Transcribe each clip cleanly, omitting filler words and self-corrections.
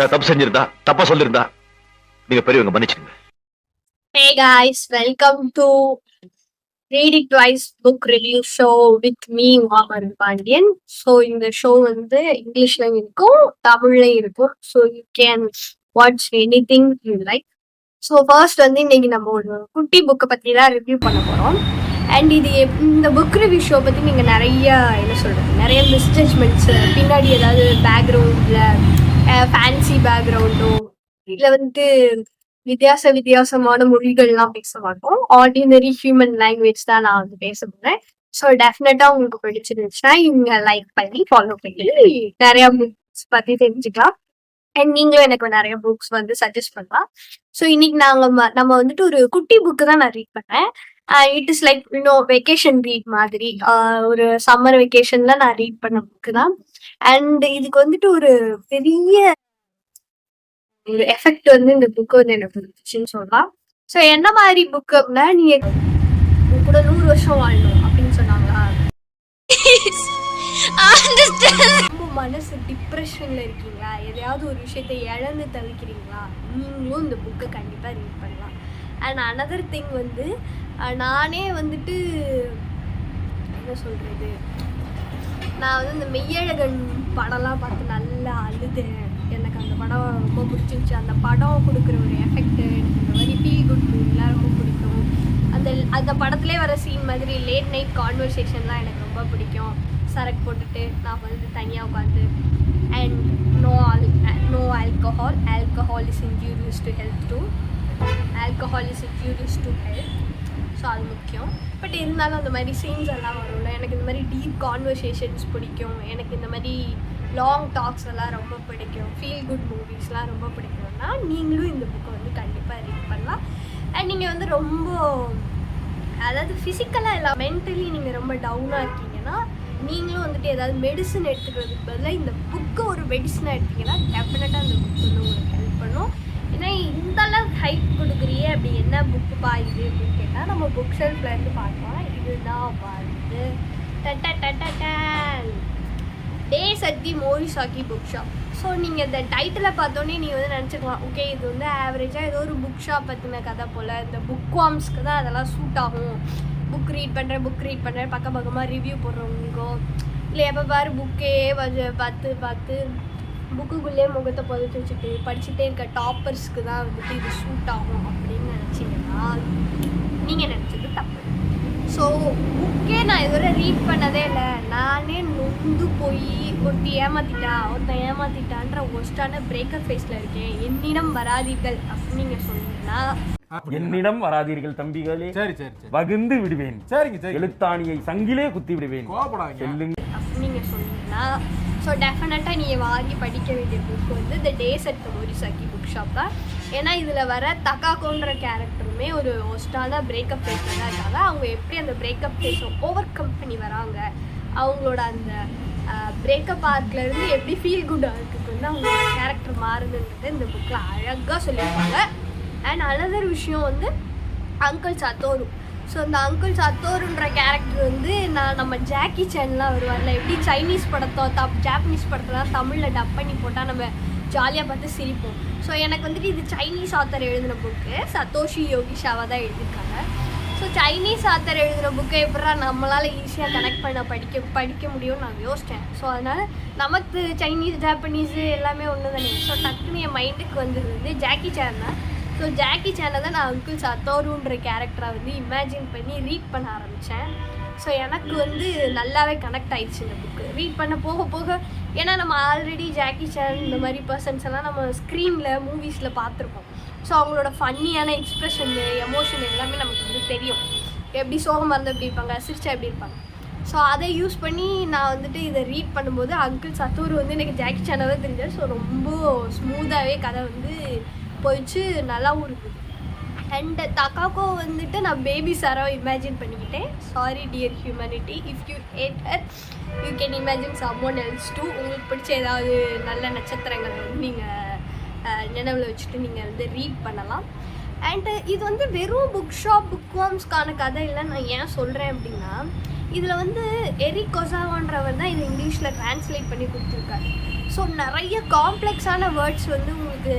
தப்பு செஞ்சிருந்தா தப்பா சொல்லிருந்தா நீங்க பெரியவங்க மன்னிச்சுங்க. Hey guys, welcome to Read It Twice book review show with me, Mohammed Pandian. So இந்த ஷோ வந்து இங்கிலீஷ்ல இருக்கும், தமிழ்லயும் இருக்கும். So you can watch anything you like. So first வந்து இன்னைக்கு நம்ம ஒரு குட்டி புக்கை பற்றி தான் ரிவ்யூ பண்ண போகிறோம். அண்ட் இது இந்த புக் ரிவ்யூ ஷோ பற்றி நீங்கள் நிறைய என்ன சொல்கிறது, நிறைய மிஸ்ஜட்மெண்ட்ஸு, பின்னாடி ஏதாவது பேக்ரவுண்டில் ஃபேன்சி பேக்ரவுண்டோ இல்லை வந்து வித்தியாசமான மொழிகள்லாம் பேச மாட்டோம். ஆர்டினரி ஹியூமன் லாங்குவேஜ் தான் நான் வந்து பேச போகிறேன். ஸோ டெஃபினட்டாக உங்களுக்கு பிடிச்சிருந்துச்சுன்னா இவங்க லைக் பண்ணி ஃபாலோ பண்ணி நிறையா புக்ஸ் பற்றி தெரிஞ்சுக்கலாம். அண்ட் நீங்களும் எனக்கு நிறைய புக்ஸ் வந்து சஜஸ்ட் பண்ணலாம். ஸோ இன்னைக்கு நம்ம வந்துட்டு ஒரு குட்டி புக்கு தான் நான் ரீட் பண்ணேன். It is like vacation read மாதிரி, ஒரு சம்மர் வெக்கேஷன்ல நான் ரீட் பண்ண புக்கு தான். அண்ட் இதுக்கு வந்துட்டு ஒரு பெரிய ஒரு எஃபெக்ட் வந்து இந்த புக்கு வந்து எனக்கு இருந்துச்சுன்னு சொல்லலாம். ஸோ என்ன மாதிரி புக்கு அப்படின்னா, நீங்க கூட 100 வருஷம் வாழணும் அப்படின்னு சொன்னாங்களா, ரொம்ப மனசு டிப்ரெஷன்ல இருக்கீங்களா, எதையாவது ஒரு விஷயத்தை இழந்து தவிக்கிறீங்களா, நீங்களும் இந்த புக்கை கண்டிப்பா ரீட் பண்ணலாம். அண்ட் அனதர் திங் வந்து நானே வந்துட்டு என்ன சொல்றது, நான் வந்து இந்த மெய்யழகன் படம்லாம் பார்த்து நல்லா அழுதேன். எனக்கு அந்த படம் ரொம்ப பிடிச்சிருந்துச்சு. அந்த படம் கொடுக்குற ஒரு எஃபெக்ட், எனக்கு இந்த மாதிரி ஃபீல் குட் மூவிலாம் ரொம்ப பிடிக்கும். அந்த படத்துலேயே வர சீன் மாதிரி லேட் நைட் கான்வர்சேஷன்லாம் எனக்கு ரொம்ப பிடிக்கும். சரக்கு போட்டுட்டு நான் வந்து தனியாக உட்காந்து. And no alcohol is injurious to health too. So அது முக்கியம். பட் இருந்தாலும் அந்த மாதிரி சீன்ஸ் எல்லாம் வரும்ல, எனக்கு இந்த மாதிரி டீப் கான்வர்சேஷன்ஸ் பிடிக்கும். எனக்கு இந்த மாதிரி லாங் டாக்ஸ் எல்லாம் ரொம்ப பிடிக்கும். ஃபீல் குட் மூவிஸ்லாம் ரொம்ப பிடிக்கும்னா நீங்களும் இந்த புக்கை வந்து கண்டிப்பாக ரீட் பண்ணலாம். அண்ட் நீங்கள் வந்து ரொம்ப, அதாவது ஃபிசிக்கலாக இல்லை, மென்டலி நீங்கள் ரொம்ப டவுனாக இருக்கீங்கன்னா நீங்களும் வந்துட்டு ஏதாவது மெடிசன் எடுத்துக்கிறதுக்கு பதிலாக இந்த புக்கை ஒரு மெடிசனாக எடுத்தீங்கன்னா டெஃபினட்டாக அந்த புக் வந்து உங்களுக்கு ஹெல்ப் பண்ணும். ஏன்னா இந்தளவுக்கு ஹைப் கொடுக்குறியே, அப்படி என்ன புக்கு பாயுது அப்படின்னு கேட்டால் நம்ம புக் ஷெல்ஃபில் இருந்து பார்க்கலாம். இதுதான் வந்து days at the Morisaki book shop. So நீங்கள் இந்த டைட்டிலை பார்த்தோன்னே நீங்கள் வந்து நினச்சிக்கலாம், ஓகே இது வந்து ஆவரேஜாக ஏதோ ஒரு புக் ஷாப் பற்றின கதை போல், இந்த புக் வார்ம்ஸ்க்கு தான் அதெல்லாம் சூட் ஆகும். புக் ரீட் பண்ணுறேன் பக்கமாக ரிவ்யூ போடுறவங்களுக்கோ, இல்லை எப்போ பாரு புக்கே பார்த்து புக்குக்குள்ளே முகத்தை புதைச்சி வச்சுட்டு படிச்சுட்டே இருக்க டாப்பர்ஸ்க்கு தான் வந்துட்டு இது சூட் ஆகும் அப்படின்னு நினச்சிங்கன்னா நீங்கள் நினச்சது தப்பு. ஸோ புக்கே நான் இதுவரை ரீட் பண்ணதே இல்லை. நானே நொந்து போய் ஒருத்தன் ஏமாத்திட்டான்ற ஒஸ்டான பிரேக்கப் ஃபேஸில் இருக்கேன். என்னிடம் வராதீர்கள் அப்படின்னு நீங்கள் சொன்னீங்கன்னா, என்னிடம் வராதீர்கள் தம்பிகளே, சரி வகுந்து விடுவேன், சரிங்க எழுத்தாணியை சங்கிலே குத்தி விடுவேன் அப்படின்னு நீங்கள் சொன்னீங்கன்னா, ஸோ டெஃபினட்டாக நீங்கள் வாங்கி படிக்க வேண்டிய புக் வந்து the days at the Morisaki book shop தான். ஏன்னா இதில் வர தக்காக்கோன்ற கேரக்டருமே ஒரு ஒஸ்டான பிரேக்கப் ஃபேஸில் தான் இருக்காங்க. அவங்க எப்படி அந்த பிரேக்கப் ஃபேஸை ஓவர் கம் பண்ணி வராங்க, அவங்களோட அந்த பிரேக்கப் ஆர்க்லேருந்து எப்படி ஃபீல் குட் ஆர்க்குக்கு வந்து அவங்களோட கேரக்டர் மாறுதுன்றது இந்த புக்கில் அழகாக சொல்லியிருப்பாங்க. அண்ட் அனதர் விஷயம் வந்து அங்கிள் சத்தோரு. ஸோ இந்த அங்கிள் சத்தோருன்ற கேரக்டர் வந்து நம்ம ஜாக்கி சேன்லாம் வருவார்ல, எப்படி சைனீஸ் ஜாப்பனீஸ் படத்தெல்லாம் தமிழில் டப் பண்ணி போட்டால் நம்ம ஜாலியாக பார்த்து சிரிப்போம். ஸோ எனக்கு வந்துட்டு இது சைனீஸ் ஆத்தர் எழுதின புக்கு, சத்தோஷி யோகிஷாவாக தான் எழுதியிருக்காங்க. ஸோ சைனீஸ் ஆத்தர் எழுதின புக்கை எப்படா நம்மளால் ஈஸியாக கனெக்ட் பண்ண படிக்க முடியும்னு நான் யோசித்தேன். ஸோ அதனால் நமக்கு சைனீஸ் ஜாப்பனீஸு எல்லாமே ஒன்று தானே. ஸோ டக்குன்னு என் மைண்டுக்கு வந்தது வந்து ஜாக்கி சேன் தான். ஸோ ஜாக்கி சேனை தான் நான் அங்கிள் சத்தோருன்ற கேரக்டரை வந்து இமேஜின் பண்ணி ரீட் பண்ண ஆரம்பித்தேன். ஸோ எனக்கு வந்து நல்லாவே கனெக்ட் ஆயிடுச்சு இந்த புக்கு ரீட் பண்ண போக. ஏன்னா நம்ம ஆல்ரெடி ஜாக்கி சேன் இந்த மாதிரி பர்சன்ஸ் எல்லாம் நம்ம ஸ்க்ரீனில் மூவிஸில் பார்த்துருப்போம். ஸோ அவங்களோட ஃபன்னியான எக்ஸ்ப்ரெஷன், எமோஷன் எல்லாமே நமக்கு வந்து தெரியும். எப்படி சோகமாக இருந்தால் எப்படி இருப்பாங்க, சிரிச்சா எப்படி இருப்பாங்க. ஸோ அதை யூஸ் பண்ணி நான் வந்துட்டு இதை ரீட் பண்ணும்போது அங்கிள் சத்தோரு வந்து எனக்கு ஜாக்கி சேனாக தான் தெரிஞ்சது. ஸோ ரொம்ப ஸ்மூத்தாகவே கதை வந்து போயிடுச்சு, நல்லாவும் இருக்குது. அண்ட் தக்காக்கோ வந்துட்டு நான் பேபி சாராவை இமேஜின் பண்ணிக்கிட்டேன். Sorry dear humanity, if you hate her you can imagine someone else too. உங்களுக்கு பிடிச்ச ஏதாவது நல்ல நட்சத்திரங்களை வந்து நீங்கள் நினைவில் வச்சுட்டு நீங்கள் வந்து ரீட் பண்ணலாம். அண்டு இது வந்து வெறும் புக் ஷாப் புக் வார்ம்ஸ்க்கான கதை இல்லை. நான் ஏன் சொல்கிறேன் அப்படின்னா, இதில் வந்து எரிக் கொசாவான்றவர் தான் இதை இங்கிலீஷில் ட்ரான்ஸ்லேட் பண்ணி கொடுத்துருக்காரு. ஸோ நிறைய காம்ப்ளெக்ஸான வேர்ட்ஸ் வந்து உங்களுக்கு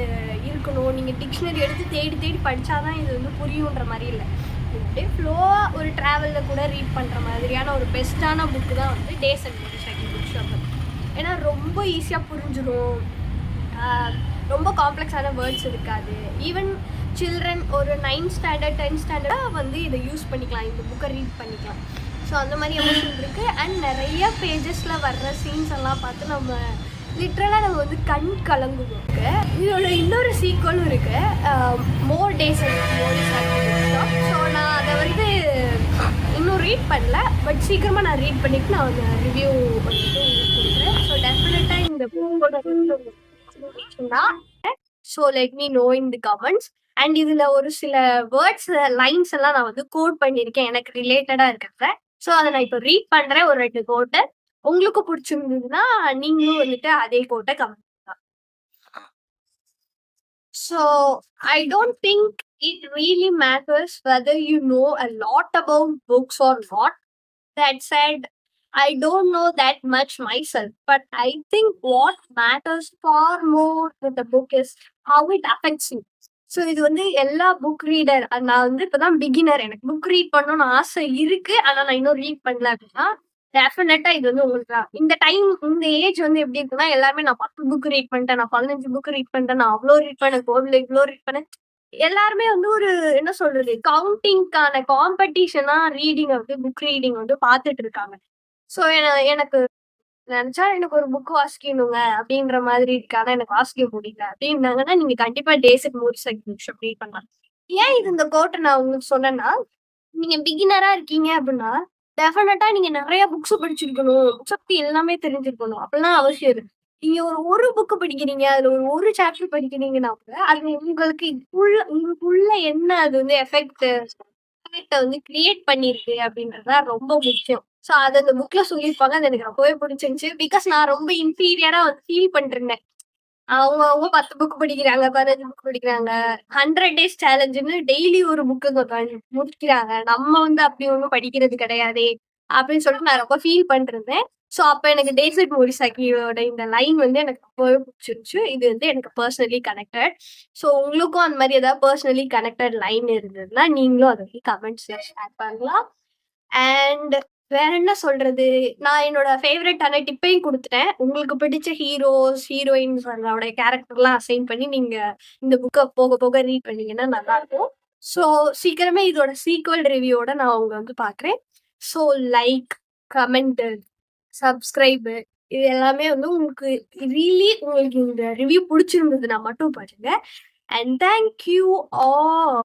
இருக்கணும். நீங்கள் டிக்ஷனரி எடுத்து தேடி தேடி படித்தாதான் இது வந்து புரியுன்ற மாதிரி இல்லை. அப்படியே ஃப்ளோவாக ஒரு ட்ராவலில் கூட ரீட் பண்ணுற மாதிரியான ஒரு பெஸ்ட்டான புக்கு தான் வந்து days and Morisaki book shop. ஏன்னா ரொம்ப ஈஸியாக புரிஞ்சிடும். ரொம்ப காம்ப்ளெக்ஸான வேர்ட்ஸ் இருக்காது. ஈவன் சில்ட்ரன் ஒரு 9th ஸ்டாண்டர்ட் 10th ஸ்டாண்டர்டாக வந்து இதை யூஸ் பண்ணிக்கலாம், இந்த புக்கை ரீட் பண்ணிக்கலாம். ஸோ அந்த மாதிரி எமோஷன் இருக்குது. அண்ட் நிறைய பேஜஸில் வர்ற சீன்ஸ் எல்லாம் பார்த்து நம்ம லிட்ரலாக நம்ம வந்து கண் கலங்குவோம். இதோட இன்னொரு சீக்வலும் இருக்குது, more days and Morisaki book shop. So நான் அதை வந்து இன்னும் ரீட் பண்ணல, பட் சீக்கிரமாக நான் ரீட் பண்ணிவிட்டு நான் அந்த ரிவ்யூ வந்துட்டு கொடுக்குறேன். ஸோ டெஃபினட்டாக இந்த புக்கோட so let me know in the comments. And இதில் ஒரு சில வேர்ட்ஸ் லைன்ஸ் எல்லாம் நான் வந்து கோட் பண்ணியிருக்கேன் எனக்கு ரிலேட்டடாக இருக்கிறத. ஸோ அதை நான் இப்போ ரீட் பண்ணுறேன், ஒரு 2 கோட்டை. உங்களுக்கு பிடிச்சிருந்ததுன்னா நீங்களும் வந்துட்டு அதே கோட்டை கமெண்ட் பண்ணலாம். So I don't think it really matters whether you know a lot about books or not. That said, I don't know that much myself, but I think what matters far more with the book is how it affects you. So இது வந்து எல்லா book reader, நான் வந்து இப்போதான் beginner, எனக்கு book read பண்ணணும்னு ஆசை இருக்கு, ஆனால் நான் இன்னும் ரீட் பண்ணல அப்படின்னா டெஃபினட்டா இது வந்து உங்களுக்கு தான். இந்த டைம் இந்த ஏஜ் வந்து எப்படி இருக்குன்னா எல்லாருமே நான் 10 புக் ரீட் பண்ணிட்டேன், நான் 15 புக் ரீட் பண்ணிட்டேன், நான் அவ்வளோ ரீட் பண்ணேன், கோவில இவ்வளோ ரீட் பண்ணேன். எல்லாருமே வந்து ஒரு என்ன சொல்றது, கவுண்டிங்கான காம்படிஷனா ரீடிங் வந்து புக் ரீடிங் வந்து பார்த்துட்டு இருக்காங்க. ஸோ எனக்கு நினைச்சா எனக்கு ஒரு புக் வாசிக்கணுங்க அப்படின்ற மாதிரி இருக்கு, ஆனா எனக்கு வாசிக்க முடியல அப்படின்னாங்கன்னா நீங்க கண்டிப்பா days and Morisaki book shop read பண்ணலாம். ஏன் இது இந்த கோட்டை நான் உங்களுக்கு சொன்னேன்னா, நீங்க பிகினரா இருக்கீங்க அப்படின்னா டெஃபினட்டா நீங்க நிறைய புக்ஸ் படிச்சிருக்கணும், புக்ஸ் பத்தி எல்லாமே தெரிஞ்சிருக்கணும் அப்படிலாம் அவசியம் இருக்கு. நீங்க ஒரு புக்கு படிக்கிறீங்க, அதுல ஒரு சாப்டர் படிக்கிறீங்கன்னா கூட அது உங்களுக்கு உங்களுக்குள்ள என்ன அது வந்து எஃபெக்ட் வந்து கிரியேட் பண்ணிருக்கு அப்படின்றதுதான் ரொம்ப முக்கியம். ஸோ அது அந்த புக்ல சொல்லியிருப்பாங்க, அது எனக்கு ரொம்பவே பிடிச்சிருந்துச்சு. பிகாஸ் நான் ரொம்ப இன்ஃபீரியரா வந்து ஃபீல் பண்ணிருந்தேன். அவங்க 10 புக் படிக்கிறாங்க, 15 புக் படிக்கிறாங்க, 100 days சேலஞ்சுன்னு டெய்லி ஒரு புக்கு முடிக்கிறாங்க, நம்ம வந்து அப்படி ஒன்றும் படிக்கிறது கிடையாதே அப்படின்னு சொல்லிட்டு நான் ரொம்ப ஃபீல் பண்ணிருந்தேன். ஸோ அப்போ எனக்கு டேஸ் அண்ட் மோரிசாக்கியோட இந்த லைன் வந்து எனக்கு ரொம்பவே பிடிச்சிருச்சு. இது வந்து எனக்கு பர்சனலி கனெக்டட். ஸோ உங்களுக்கும் அந்த மாதிரி ஏதாவது பர்சனலி கனெக்டட் லைன் இருந்ததுன்னா நீங்களும் அதை வந்து கமெண்ட்ஸ்ல ஷேர் பண்ணலாம். அண்ட் வேற என்ன சொல்றது, நான் என்னோட ஃபேவரட்டான டிப்பையும் கொடுத்துட்டேன். உங்களுக்கு பிடிச்ச ஹீரோஸ் ஹீரோயின்ஸ் அவங்களோட கேரக்டர்லாம் அசைன் பண்ணி நீங்க இந்த புக்கை போக போக ரீட் பண்ணீங்கன்னா நல்லா இருக்கும். ஸோ சீக்கிரமே இதோட சீக்வல் ரிவ்யூவோட நான் உங்களை வந்து பார்க்குறேன். ஸோ லைக், கமெண்ட், சப்ஸ்கிரைபு இது எல்லாமே வந்து உங்களுக்கு உங்களுக்கு இந்த ரிவ்யூ பிடிச்சிருந்ததுன்னா மட்டும் பாருங்க. And thank you all.